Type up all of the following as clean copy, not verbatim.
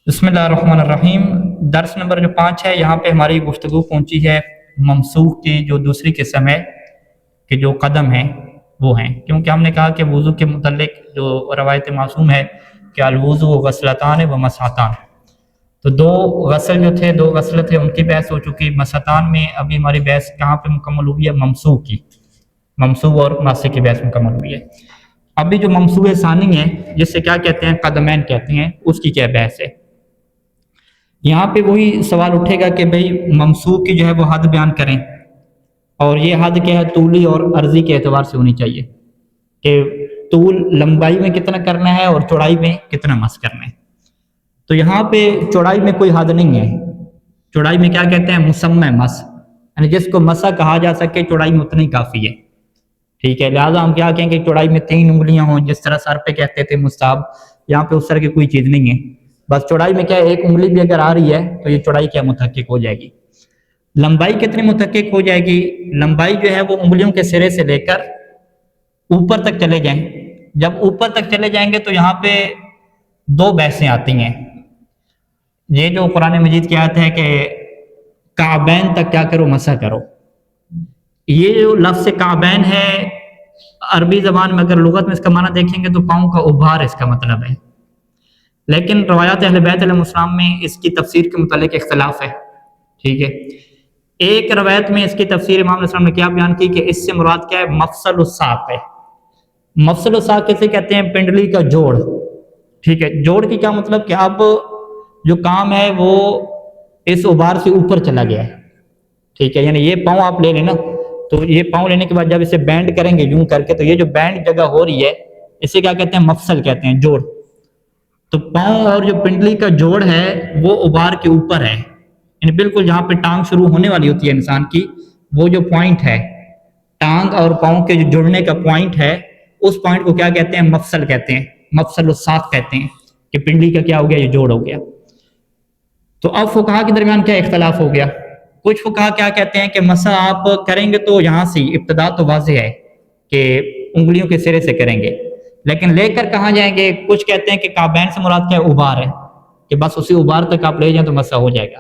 بسم اللہ الرحمن الرحیم۔ درس نمبر جو 5 ہے، یہاں پہ ہماری گفتگو پہنچی ہے ممسوح کی جو دوسری قسم ہے کہ جو قدم ہیں وہ ہیں، کیونکہ ہم نے کہا کہ وضو کے متعلق جو روایت معصوم ہے کہ الوضو غسلتان و مسحتان، تو دو غسل جو تھے، دو غسل تھے، ان کی بحث ہو چکی۔ مسحتان میں ابھی ہماری بحث کہاں پہ مکمل ہوئی ہے؟ ممسوح کی، ممسوح اور ماسح کی بحث مکمل ہوئی ہے۔ ابھی جو ممسوح ثانی ہے، جس سے کیا کہتے ہیں؟ قدمین کہتے ہیں، اس کی کیا بحث ہے؟ یہاں پہ وہی سوال اٹھے گا کہ بھئی ممسوح کی جو ہے وہ حد بیان کریں، اور یہ حد کیا ہے؟ طولی اور عرضی کے اعتبار سے ہونی چاہیے کہ طول لمبائی میں کتنا کرنا ہے اور چوڑائی میں کتنا مس کرنا ہے۔ تو یہاں پہ چوڑائی میں کوئی حد نہیں ہے، چوڑائی میں کیا کہتے ہیں؟ مسمع مس، یعنی جس کو مسا کہا جا سکے چوڑائی میں اتنی کافی ہے، ٹھیک ہے۔ لہٰذا ہم کیا کہیں کہ چوڑائی میں 3 انگلیاں ہوں، جس طرح سر پہ کہتے تھے مستحب، یہاں پہ اس طرح کی کوئی چیز نہیں ہے، بس چوڑائی میں کیا ہے؟ 1 انگلی بھی اگر آ رہی ہے تو یہ چوڑائی کیا متحقق ہو جائے گی۔ لمبائی کتنی متحقق ہو جائے گی؟ لمبائی جو ہے وہ انگلیوں کے سرے سے لے کر اوپر تک چلے جائیں۔ جب اوپر تک چلے جائیں گے تو یہاں پہ 2 بحثیں آتی ہیں۔ یہ جو قرآن مجید کی آیت ہے کہ کعبین تک کیا کرو؟ مسح کرو، یہ جو لفظ کعبین ہے، عربی زبان میں اگر لغت میں اس کا معنی دیکھیں گے تو پاؤں کا ابھار اس کا مطلب ہے، لیکن روایات اہل بیت علیہ السلام میں اس کی تفسیر کے متعلق اختلاف ہے، ٹھیک ہے۔ ایک روایت میں اس کی تفسیر امام علیہ السلام نے کیا بیان کی کہ اس سے مراد کیا ہے؟ مفصل الساق ہے۔ مفصل الساق کسے کہتے ہیں؟ پنڈلی کا جوڑ، ٹھیک ہے۔ جوڑ کی کیا مطلب کہ اب جو کام ہے وہ اس ابھار سے اوپر چلا گیا ہے، ٹھیک ہے۔ یعنی یہ پاؤں آپ لے لینا، تو یہ پاؤں لینے کے بعد جب اسے بینڈ کریں گے یوں کر کے، تو یہ جو بینڈ جگہ ہو رہی ہے اسے کیا کہتے ہیں؟ مفصل کہتے ہیں، جوڑ۔ تو پاؤں اور جو پنڈلی کا جوڑ ہے وہ ابھار کے اوپر ہے، یعنی بالکل جہاں پہ ٹانگ شروع ہونے والی ہوتی ہے انسان کی، وہ جو پوائنٹ ہے ٹانگ اور پاؤں کے جو جڑنے کا پوائنٹ ہے، اس پوائنٹ کو کیا کہتے ہیں؟ مفصل کہتے ہیں، مفصل الساق کہتے ہیں کہ پنڈلی کا کیا ہو گیا؟ یہ جوڑ ہو گیا۔ تو اب فقہا کے درمیان کیا اختلاف ہو گیا؟ کچھ فقہا کیا کہتے ہیں کہ مسح آپ کریں گے تو یہاں سے ابتدا تو واضح ہے کہ انگلیوں کے سرے سے کریں گے، لیکن لے کر کہاں جائیں گے؟ کچھ کہتے ہیں کہ کعبین سے مراد کیا ہے؟ ابھار ہے، کہ بس اسی ابھار تک آپ لے جائیں تو مسح ہو جائے گا۔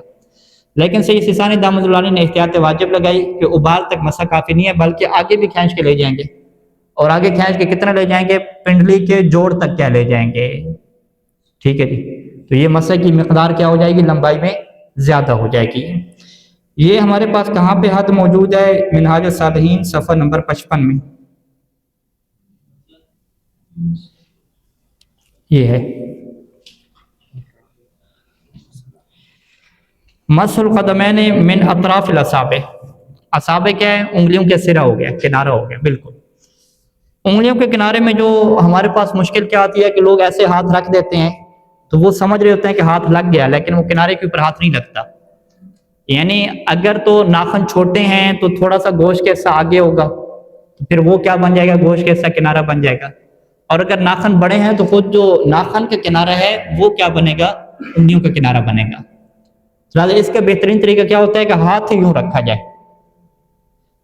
لیکن سید سیستانی دامت اللہ علیہ نے احتیاط واجب لگائی کہ ابھار تک مسح کافی نہیں ہے، بلکہ آگے بھی کھینچ کے لے جائیں گے، اور آگے کھینچ کے کتنا لے جائیں گے؟ پنڈلی کے جوڑ تک کیا لے جائیں گے، ٹھیک ہے جی۔ تو یہ مسح کی مقدار کیا ہو جائے گی؟ لمبائی میں زیادہ ہو جائے گی۔ یہ ہمارے پاس کہاں پہ حد موجود ہے؟ منہاج الصالحین صفحہ نمبر 55 میں یہ ہے۔ مسح القدمین من اطراف الاصابع، اصابع کیا ہے؟ انگلیوں کے سرا ہو گیا، کنارہ ہو گیا، بالکل انگلیوں کے کنارے میں۔ جو ہمارے پاس مشکل کیا آتی ہے کہ لوگ ایسے ہاتھ رکھ دیتے ہیں تو وہ سمجھ رہے ہوتے ہیں کہ ہاتھ لگ گیا، لیکن وہ کنارے کے اوپر ہاتھ نہیں لگتا۔ یعنی اگر تو ناخن چھوٹے ہیں تو تھوڑا سا گوشت کے حصہ آگے ہوگا، تو پھر وہ کیا بن جائے گا؟ گوشت کے حصہ کنارہ بن جائے گا۔ اور اگر ناخن بڑے ہیں تو خود جو ناخن کا کنارہ ہے وہ کیا بنے گا؟ انگلیوں کا کنارہ بنے گا۔ لہٰذا اس کا بہترین طریقہ کیا ہوتا ہے کہ ہاتھ یوں رکھا جائے۔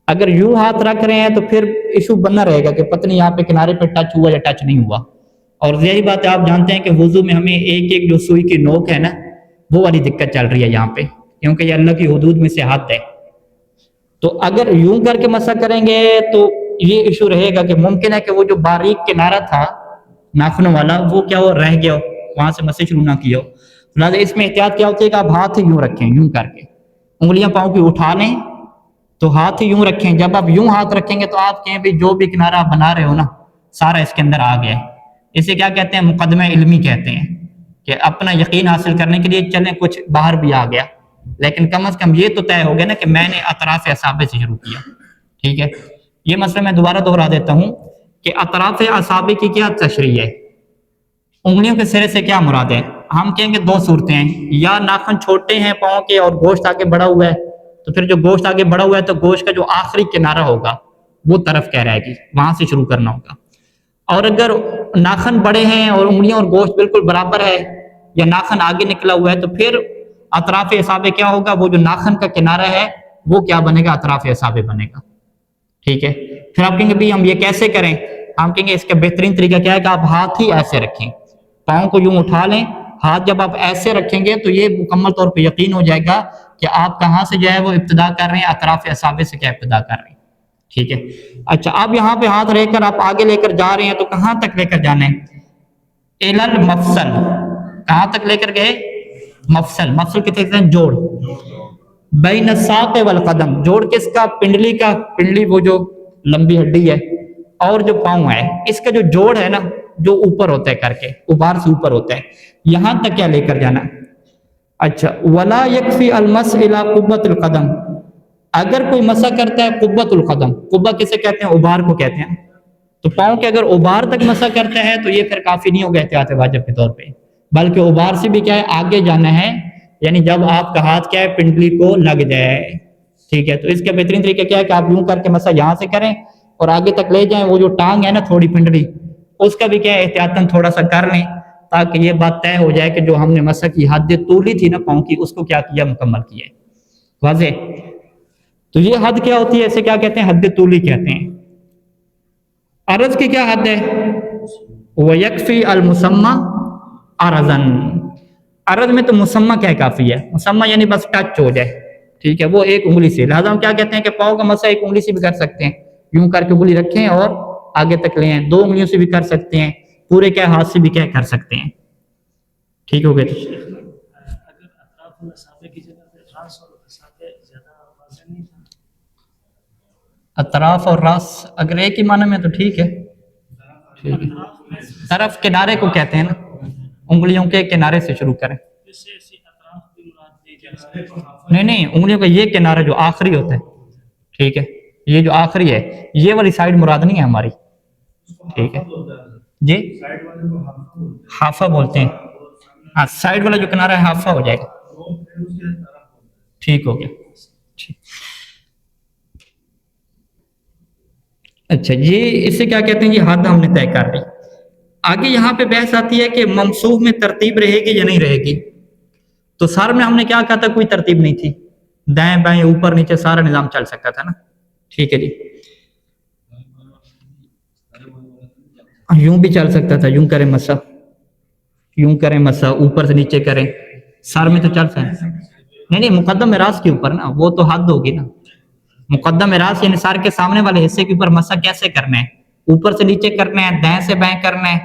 اگر یوں ہاتھ رکھ رہے ہیں تو پھر ایشو بننا رہے گا کہ پتہ نہیں یہاں پہ کنارے پہ ٹچ ہوا یا ٹچ نہیں ہوا۔ اور ظاہری بات ہے، آپ جانتے ہیں کہ وضو میں ہمیں ایک ایک جو سوئی کی نوک ہے نا، وہ والی دقت چل رہی ہے یہاں پہ، کیونکہ یہ اللہ کی حدود میں سے حد ہے۔ تو اگر یوں کر کے مسح کریں گے تو یہ ایشو رہے گا کہ ممکن ہے کہ وہ جو باریک کنارہ تھا ناخنوں والا وہ کیا ہو؟ رہ گیا ہو، وہاں سے مسح شروع نہ کیا ہو۔ لہٰذا اس میں احتیاط کیا ہوتی ہے کہ آپ ہاتھ یوں رکھیں، یوں کر کے انگلیاں پاؤں کی اٹھا لیں، تو ہاتھ یوں رکھیں۔ جب آپ یوں ہاتھ رکھیں گے تو آپ کہیں بھی جو بھی کنارہ آپ بنا رہے ہو نا سارا اس کے اندر آ گیا ہے۔ اسے کیا کہتے ہیں؟ مقدمہ علمی کہتے ہیں، کہ اپنا یقین حاصل کرنے کے لیے چلیں کچھ باہر بھی آ گیا، لیکن کم از کم یہ تو طے ہو گیا نا کہ میں نے اطراف اصابع سے شروع کیا، ٹھیک ہے۔ یہ مسئلہ میں دوبارہ دہرا دیتا ہوں کہ اطراف اصابع کی کیا تشریح ہے؟ انگلیوں کے سرے سے کیا مراد ہے؟ ہم کہیں گے 2 صورتیں ہیں، یا ناخن چھوٹے ہیں پاؤں کے اور گوشت آگے بڑھا ہوا ہے، تو پھر جو گوشت آگے بڑھا ہوا ہے تو گوشت کا جو آخری کنارہ ہوگا وہ طرف کہہ رہے گی، وہاں سے شروع کرنا ہوگا۔ اور اگر ناخن بڑے ہیں اور انگلیاں اور گوشت بالکل برابر ہے، یا ناخن آگے نکلا ہوا ہے، تو پھر اطراف اصابع کیا ہوگا؟ وہ جو ناخن کا کنارہ ہے وہ کیا بنے گا؟ اطراف اصابع بنے گا، ٹھیک ہے۔ پھر آپ کہیں گے بھی ہم یہ کیسے کریں؟ ہم کہیں گے اس کا بہترین طریقہ کیا ہے کہ آپ ہاتھ ہی ایسے رکھیں، پاؤں کو یوں اٹھا لیں، ہاتھ جب آپ ایسے رکھیں گے تو یہ مکمل طور پہ یقین ہو جائے گا کہ آپ کہاں سے جو ہے وہ ابتدا کر رہے ہیں، اطراف اصابع سے کیا ابتدا کر رہے ہیں، ٹھیک ہے. اچھا اب یہاں پہ ہاتھ رہ کر آپ آگے لے کر جا رہے ہیں تو کہاں تک لے کر جانا ہے؟ الی المفصل. کہاں تک لے کر گئے؟ مفصل. مفصل کہتے ہیں جوڑ. بین الساق والقدم. جوڑ کس کا؟ پنڈلی کا. پنڈلی وہ جو لمبی ہڈی ہے اور جو پاؤں ہے، اس کا جو جوڑ ہے نا، جو اوپر ہوتا ہے کر کے، اوبار سے اوپر ہوتا ہے، یہاں تک کیا لے کر جانا. اچھا ولا یکفی المس الی قبۃ القدم. اگر کوئی مسح کرتا ہے قبۃ القدم، قبہ کسے کہتے ہیں؟ اوبار کو کہتے ہیں. تو پاؤں کے اگر اوبار تک مسح کرتا ہے تو یہ پھر کافی نہیں ہوگا احتیاط واجب کے طور پہ، بلکہ اوبار سے بھی کیا ہے آگے جانا ہے، یعنی جب آپ کا ہاتھ کیا ہے پنڈلی کو لگ جائے، ٹھیک ہے. تو اس کا بہترین طریقہ کیا ہے کہ آپ یوں کر کے مسح یہاں سے کریں اور آگے تک لے جائیں. وہ جو ٹانگ ہے نا تھوڑی پنڈلی، اس کا بھی کیا ہے احتیاطاً تھوڑا سا کر لیں تاکہ یہ بات طے ہو جائے کہ جو ہم نے مسح کی حد طولی تھی نا پاؤں کی، اس کو کیا کیا؟ مکمل کیا. واضح؟ تو یہ حد کیا ہوتی ہے؟ اسے کیا کہتے ہیں؟ حد طولی کہتے ہیں. عرض کی کیا حد ہے؟ وَيَكْفِي الْمُسَمَّى عَرَضًا. عرض میں تو مسمى کیا کافی ہے؟ مسمى یعنی بس ٹچ ہو جائے، ٹھیک ہے، وہ ایک انگلی سے. لہٰذا ہم کیا کہتے ہیں کہ پاؤں کا مسح ایک انگلی سے بھی کر سکتے ہیں. یوں کر کے انگلی رکھیں اور آگے تک لے آئیں. 2 انگلیوں سے بھی کر سکتے ہیں، پورے کیا ہاتھ سے بھی کیا کر سکتے ہیں. ٹھیک ہو گیا. اطراف اور راس اگر ایک ہی معنی میں تو ٹھیک ہے. طرف کنارے کو کہتے ہیں نا، انگلیوں کے کنارے سے شروع کریں. نہیں انگلیوں کا یہ کنارہ جو آخری ہوتا ہے، ٹھیک ہے، یہ جو آخری ہے یہ والی سائڈ مراد نہیں ہے ہماری، ٹھیک ہے جی. حافہ بولتے ہیں. ہاں سائڈ والا جو کنارہ ہے حافہ ہو جائے گا. ٹھیک ہو گیا. اچھا یہ اسے کیا کہتے ہیں؟ یہ حد ہم نے طے کر لی. آگے یہاں پہ بحث آتی ہے کہ ممسوح میں ترتیب رہے گی یا نہیں رہے گی. تو سر میں ہم نے کیا کہا تھا؟ کوئی ترتیب نہیں تھی، دائیں بائیں اوپر نیچے سارا نظام چل سکتا تھا نا، ٹھیک ہے جی. یوں بھی چل سکتا تھا، یوں کریں مسح، یوں کریں مسح، اوپر سے نیچے کریں، سر میں تو چل سکتا. نہیں مقدم راس کے اوپر نا، وہ تو حد ہوگی نا. مقدم راس یعنی سر کے سامنے والے حصے کے اوپر مسح کیسے کرنا ہے؟ اوپر سے نیچے کرنا ہے، دائیں سے بائیں کرنا ہے،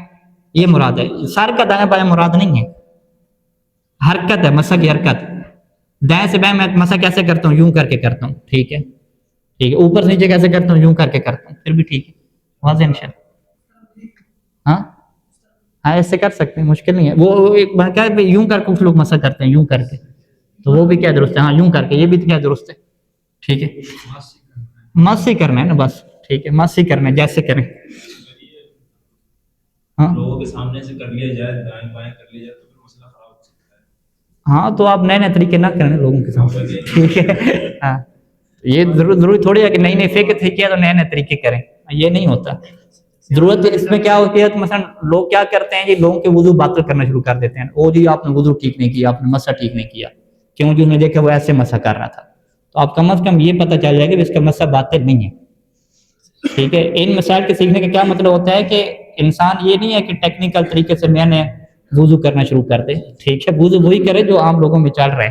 یہ مراد ہے. سر کا دائیں بائیں مراد نہیں ہے، حرکت ہے، مسح کی حرکت. دائیں سے بائیں میں مسح کیسے کرتا ہوں؟ یوں کر کے کرتا ہوں، ٹھیک ہے ٹھیک ہے. اوپر سے نیچے کیسے کرتا ہوں؟ یوں کر کے کرتا ہوں، پھر بھی ٹھیک ہے. واضح انشاءاللہ. ہاں ایسے کر سکتے ہیں، مشکل نہیں ہے. وہ ایک کیا یوں کر کے کچھ لوگ مسح کرتے ہیں یوں کر کے، تو وہ بھی کیا درست ہے. ہاں یوں کر کے، یہ بھی کیا درست ہے، ٹھیک ہے. مسح کرنا ہے نا بس، ٹھیک ہے، مسح کرنا ہے جیسے کریں. لوگوں کے سامنے سے کر لیا جائے، دائیں بائیں کر لیا جائے تو پھر مسئلہ خراب ہو سکتا ہے. ہاں تو آپ نئے طریقے نہ کریں لوگوں کے سامنے، ٹھیک ہے. ہاں یہ ضروری تھوڑی ہے کہ نئی فقہ سیکھی ہے تو نئے طریقے کریں، یہ نہیں ہوتا. ضرورت اس میں کیا ہوتی ہے؟ مثلا لوگ کیا کرتے ہیں جی، لوگوں کے وضو باطل کرنا شروع کر دیتے ہیں. او جی آپ نے وضو ٹھیک نہیں کیا، آپ نے مسح ٹھیک نہیں کیا، کیوں جی انہوں نے دیکھا وہ ایسے مسح کر رہا تھا. تو آپ کم از کم یہ پتہ چل جائے گا کہ اس کا مسح باطل نہیں ہے، ٹھیک ہے. ان مسائل کے سیکھنے کا کیا مطلب ہوتا ہے کہ انسان یہ نہیں ہے کہ ٹیکنیکل طریقے سے میں نے وضو کرنا شروع کر دے، ٹھیک ہے. وضو وہی کرے جو عام لوگوں میں چل رہا ہے،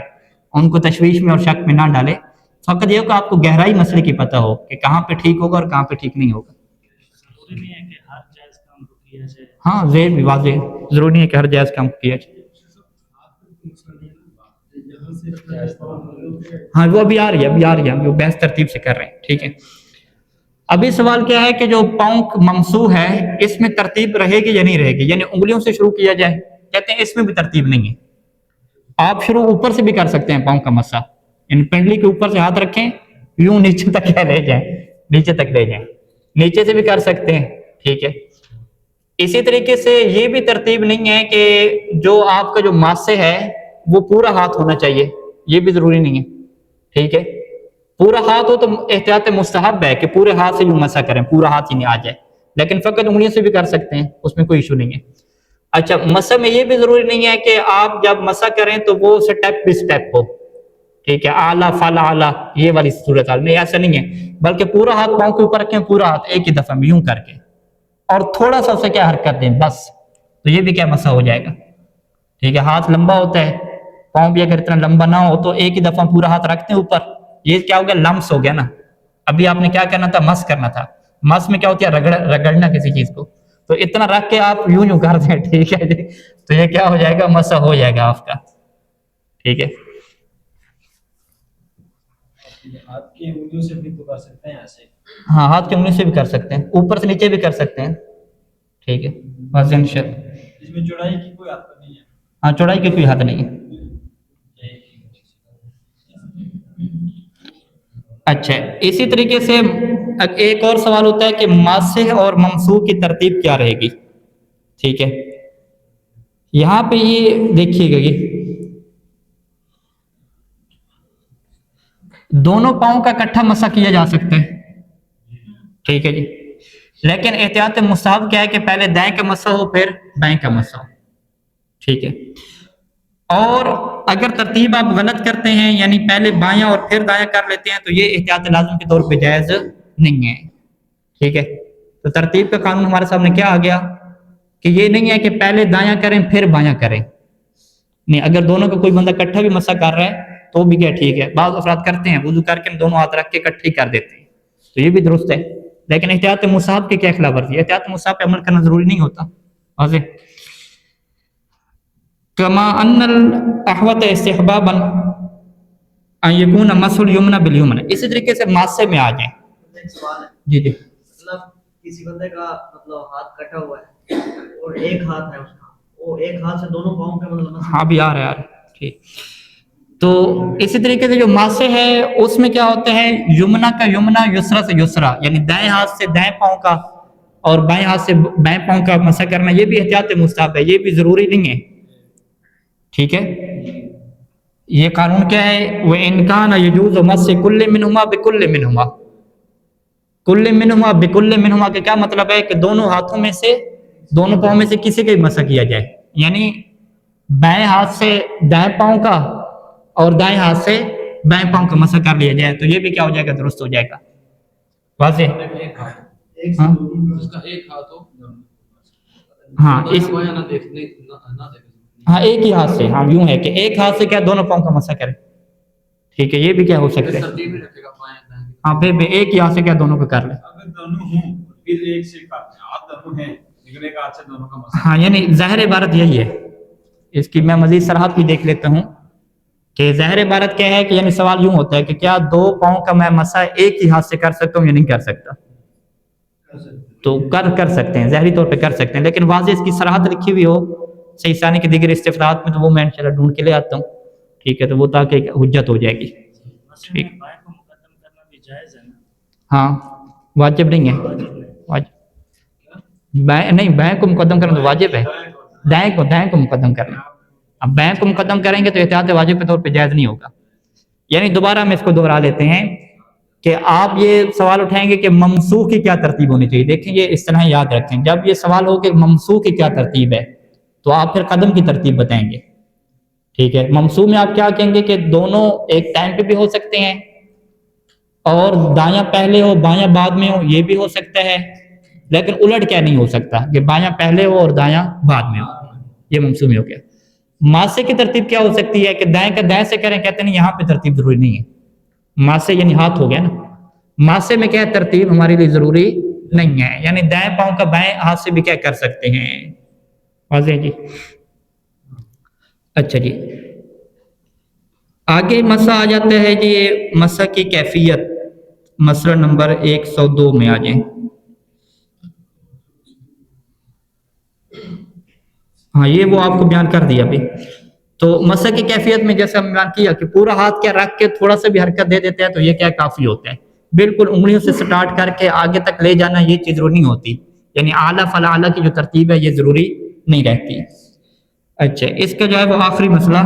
ان کو تشویش میں اور شک میں نہ ڈالے. فقط یہ ہو کہ آپ کو گہرائی مسئلے کی پتہ ہو کہ کہاں پہ ٹھیک ہوگا اور کہاں پہ ٹھیک نہیں ہوگا. ہاں ذہن بھی واضح، ضروری نہیں ہے کہ ہر جائز کام کیا جائے. ہاں وہ ابھی آ رہی ہے، وہ بحث ترتیب سے کر رہے ہیں، ٹھیک ہے. ابھی سوال کیا ہے کہ جو پاؤں ممسوح ہے اس میں ترتیب رہے گی یا نہیں رہے گی، یعنی انگلیوں سے شروع کیا جائے. کہتے ہیں اس میں بھی ترتیب نہیں ہے. آپ شروع اوپر سے بھی کر سکتے ہیں پاؤں کا مسح، ان پنڈلی کے اوپر سے ہاتھ رکھیں، یوں نیچے تک لے جائیں، نیچے تک لے جائیں، نیچے سے بھی کر سکتے ہیں، ٹھیک ہے. اسی طریقے سے یہ بھی ترتیب نہیں ہے کہ جو آپ کا جو ماسے ہے وہ پورا ہاتھ ہونا چاہیے، یہ بھی ضروری نہیں ہے، ٹھیک ہے. پورا ہاتھ ہو تو احتیاط مستحب ہے کہ پورے ہاتھ سے یوں مسح کریں، پورا ہاتھ ہی نہیں آ جائے، لیکن فقط انگلیوں سے بھی کر سکتے ہیں، اس میں کوئی ایشو نہیں ہے. اچھا مسح میں یہ بھی ضروری نہیں ہے کہ آپ جب مسح کریں تو وہ سٹیپ بھی سٹیپ ہو، ٹھیک ہے، اعلیٰ فالا اعلیٰ یہ والی صورت حال میں ایسا نہیں ہے، بلکہ پورا ہاتھ پاؤں کے اوپر رکھیں، پورا ہاتھ ایک ہی دفعہ میں یوں کر کے، اور تھوڑا سا اسے کیا حرکت دیں بس، تو یہ بھی کیا مسح ہو جائے گا، ٹھیک ہے، ہاتھ لمبا ہوتا ہے، پاؤں بھی اگر اتنا لمبا نہ ہو تو ایک ہی دفعہ پورا ہاتھ رکھتے ہیں اوپر، یہ کیا ہو گیا؟ لمس ہو گیا نا. ابھی آپ نے کیا کرنا تھا؟ مس کرنا تھا. مس میں کیا ہوتی ہے؟ رگڑنا کسی چیز کو. تو اتنا رکھ کے آپ یوں یوں کر دیں، ٹھیک ہے جی، تو یہ کیا ہو جائے گا؟ مسح ہو جائے گا آپ کا. ٹھیک ہے، ہاتھ کی انگلیوں سے بھی تو کر سکتے ہیں ایسے. ہاں ہاتھ کی انگلی سے بھی کر سکتے ہیں، اوپر سے نیچے بھی کر سکتے ہیں. ٹھیک ہے، بس انشاء. اس میں چوڑائی کی کوئی حد نہیں ہے. ہاں چوڑائی کی کوئی حد نہیں ہے. اچھا، اسی طریقے سے ایک اور سوال ہوتا ہے کہ ماسح اور ممسوح کی ترتیب کیا رہے گی. ٹھیک ہے، یہاں پہ یہ دیکھیے گا، یہ دونوں پاؤں کا اکٹھا مسح کیا جا سکتا ہے. ٹھیک ہے جی، لیکن احتیاط مستحب کیا ہے کہ پہلے دائیں کا مسح ہو پھر بائیں کا مسح ہو. ٹھیک ہے، اور اگر ترتیب آپ غلط کرتے ہیں، یعنی پہلے بایاں اور پھر دایاں کر لیتے ہیں، تو یہ احتیاط لازم کے طور پہ جائز نہیں ہے. ٹھیک ہے، تو ترتیب کا قانون ہمارے سامنے کیا آ گیا کہ یہ نہیں ہے کہ پہلے دایاں کریں پھر بایاں کریں. نہیں، اگر دونوں کا کوئی بندہ اکٹھا بھی مسح کر رہا ہے تو بھی کیا ٹھیک ہے. بعض افراد کرتے ہیں وضو کر کے دونوں ہاتھ رکھ کے اکٹھے کر دیتے ہیں، تو یہ بھی درست ہے. لیکن احتیاط مصحف کی کیا خلاف ورزی ہے؟ احتیاط مصحف پہ عمل کرنا ضروری نہیں ہوتا. واضح. کما ان الاحوط استحبابا ان یکون مسح الیمنی بالیمنی. اسی طریقے سے ماسے میں آ جائیں. ایک سوال ہے، جی جی، مطلب کسی بندے کا مطلب ہاتھ کٹا ہوا ہے اور ایک ہاتھ ہے اس کا، وہ ایک ہاتھ سے دونوں پاؤں کے مطلب ہاں بھی آ رہا ہے. ٹھیک، تو اسی طریقے سے جو ماسے ہے اس میں کیا ہوتا ہے؟ یمنا کا یمنا، یسرا سے یسرا، یعنی دائیں ہاتھ سے دائیں پاؤں کا اور بائیں ہاتھ سے بائیں پاؤں کا مسح کرنا، یہ بھی احتیاط مستحب ہے، یہ بھی ضروری نہیں ہے. ٹھیک ہے، یہ قانون کیا ہے؟ وَإِنْ كَانَ يَجُوزُ مَسُّ كُلِّ مِنْهُمَا بِكُلِّ مِنْهُمَا. کل منہما بکل منہما کا کیا مطلب ہے؟ کہ دونوں ہاتھوں میں سے، دونوں پاؤں میں سے کسی کا بھی مسح کیا جائے، یعنی بائیں ہاتھ سے دائیں پاؤں کا اور دائیں ہاتھ سے بائیں پاؤں کا مسح کر لیا جائے، تو یہ بھی کیا ہو جائے گا؟ درست ہو جائے گا. واضح. ہاں اس کا ایک ہاتھ ہو، ہاں ہاں ایک ہی ہاتھ سے، ہاں یوں ہے کہ ایک ہاتھ سے کیا دونوں پاؤں کا مسح کرے. ٹھیک ہے، یہ بھی کیا ہو سکتا ہے. ہاں پھر بھی ایک ہی ہاتھ سے کیا دونوں کو کر لے. اگر دونوں ہوں پھر ایک سے کرتے ہیں، ہاتھ دونوں ہیں لیکن ایک ہاتھ سے دونوں کا مسئلہ. ہاں یعنی ظاہر عبارت یہی ہے. اس کی میں مزید صراحت بھی دیکھ لیتا ہوں کہ ظاہر عبارت کیا ہے کہ یعنی سوال یوں ہوتا ہے کہ کیا دو پاؤں کا میں مسح ایک ہی ہاتھ سے کر سکتا ہوں یا نہیں کر سکتا؟ تو کر سکتے ہیں، ظاہری طور پہ کر سکتے ہیں، لیکن واضح اس کی صراحت لکھی ہوئی ہو صحیح ثانی کے دیگر استفادات میں، تو وہ میں انشاءاللہ ڈھونڈ کے لے آتا ہوں. ٹھیک ہے، تو وہ تاکہ حجت ہو جائے گی. ٹھیک، بائیں کو مقدم کرنا بھی جائز ہے نا؟ ہاں واجب نہیں ہے. واجب بائیں نہیں، بائیں کو مقدم کرنا تو واجب ہے، دائیں کو مقدم کرنا. اب بائیں کو مقدم کریں گے تو احتیاط واجب کے طور پہ جائز نہیں ہوگا. یعنی دوبارہ ہم اس کو دوہرا لیتے ہیں کہ آپ یہ سوال اٹھائیں گے کہ ممسوح کی کیا ترتیب ہونی چاہیے. دیکھیں یہ اس طرح یاد رکھیں، جب یہ سوال ہو کہ ممسوح کی کیا ترتیب ہے تو آپ پھر قدم کی ترتیب بتائیں گے. ٹھیک ہے، ممسوح میں آپ کیا کہیں گے کہ دونوں ایک ٹائم پہ بھی ہو سکتے ہیں، اور دایاں پہلے ہو بایاں بعد میں ہو، یہ بھی ہو سکتا ہے، لیکن الٹ کیا نہیں ہو سکتا کہ بایاں پہلے ہو اور دایاں بعد میں ہو. یہ ممسوح میں ہو گیا. ماسے کی ترتیب کیا ہو سکتی ہے کہ دائیں کا دائیں سے کریں، کہتے ہیں یہاں پہ ترتیب ضروری نہیں ہے. ماسے یعنی ہاتھ ہو گیا نا، ماسے میں کیا ترتیب ہمارے لیے ضروری نہیں ہے، یعنی دائیں پاؤں کا بائیں ہاتھ سے بھی کیا کر سکتے ہیں. واضح جی. اچھا جی، آگے مسح آ جاتا ہے جی، مسح کی کیفیت. مسئلہ نمبر 102 میں آ جائیں. ہاں یہ وہ آپ کو بیان کر دیا ابھی. تو مسح کی کیفیت میں جیسے ہم بیان کیا کہ پورا ہاتھ کیا رکھ کے تھوڑا سا بھی حرکت دے دیتے ہیں تو یہ کیا کافی ہوتا ہے. بالکل انگلیوں سے سٹارٹ کر کے آگے تک لے جانا یہ چیز ضروری نہیں ہوتی، یعنی اعلیٰ فلا اعلیٰ کی جو ترتیب ہے یہ ضروری نہیں رہتی. اچھا، اس کا جو ہے وہ آخری مسئلہ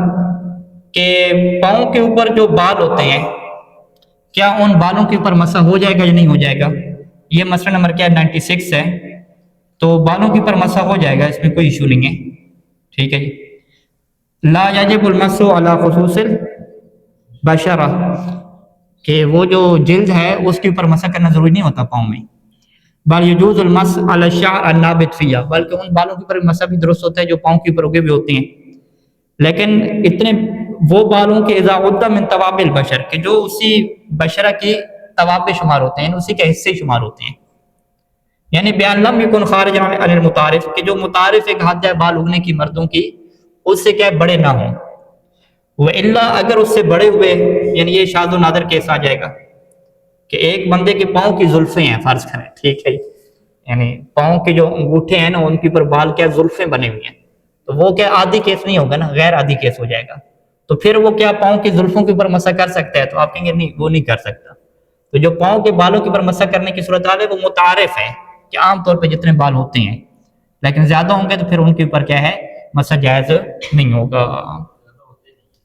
کہ پاؤں کے اوپر جو بال ہوتے ہیں کیا ان بالوں کے اوپر مسح ہو جائے گا یا نہیں ہو جائے گا. یہ مسئلہ نمبر کیا 96 ہے. تو بالوں کے اوپر مسح ہو جائے گا، اس میں کوئی ایشو نہیں ہے. ٹھیک ہے جی. لا یجب المسح علی خصوص البشرہ، کہ وہ جو جلد ہے اس کے اوپر مسح کرنا ضروری نہیں ہوتا پاؤں میں. بل یجوز المسح علی الشعر النابت فیہ، بلکہ ان بالوں کے اوپر مسح بھی درست ہوتا ہے جو پاؤں کے اوپر اگے ہوئے ہوتے ہیں. لیکن اتنے وہ بالوں کے اذا عد من تواب البشر کہ جو اسی بشرہ کی تواب میں شمار ہوتے ہیں، اسی کے حصے شمار ہوتے ہیں، یعنی بیان لم یکن خارج عن المتعارف کہ جو متعارف ایک حد ہے بال اگنے کی مردوں کی، اس سے کیا بڑے نہ ہوں، وہ اللہ اگر اس سے بڑے ہوئے، یعنی یہ شاذ و نادر کیس آ جائے گا کہ ایک بندے کے پاؤں کی زلفیں ہیں فرض کریں، ٹھیک ہے، یعنی پاؤں کے جو انگوٹھے ہیں نا ان کے اوپر بال کیا زلفیں بنے ہوئی ہیں، تو وہ کیا عادی کیس نہیں ہوگا نا، غیر عادی کیس ہو جائے گا، تو پھر وہ کیا پاؤں کی زلفوں کے اوپر مسح کر سکتا ہے؟ تو آپ کہیں گے نہیں، وہ نہیں کر سکتا۔ تو جو پاؤں کے بالوں کے اوپر مسح کرنے کی صورتحال ہے وہ متعارف ہے کہ عام طور پہ جتنے بال ہوتے ہیں، لیکن زیادہ ہوں گے تو پھر ان کے اوپر کیا ہے مسح جائز نہیں ہوگا،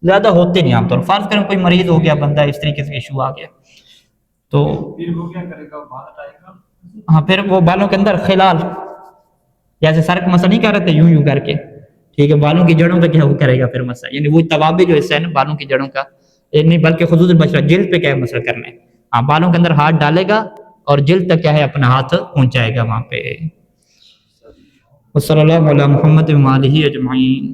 زیادہ ہوتے نہیں عام طور۔ فرض کریں کوئی مریض ہو گیا بندہ، اس طریقے سے ایشو آ گیا، تو پھر وہ کیا کرے گا؟ بال ہٹائے گا؟ ہاں پھر وہ بالوں کے اندر خلال، جیسے سر کا مسح نہیں کر رہے تھے یوں کر کے، ٹھیک ہے، بالوں کی جڑوں پہ کیا وہ کرے گا پھر مسح، یعنی وہ توابع جو حصہ ہے نا بالوں کی جڑوں کا، نہیں بلکہ خصوص البشرہ جلد پہ کیا ہے مسح کرنا ہے، ہاں بالوں کے اندر ہاتھ ڈالے گا اور جلد تک کیا ہے اپنا ہاتھ پہنچائے گا وہاں پہ۔ وصلی اللہ علی محمد و آلہ اجمعین۔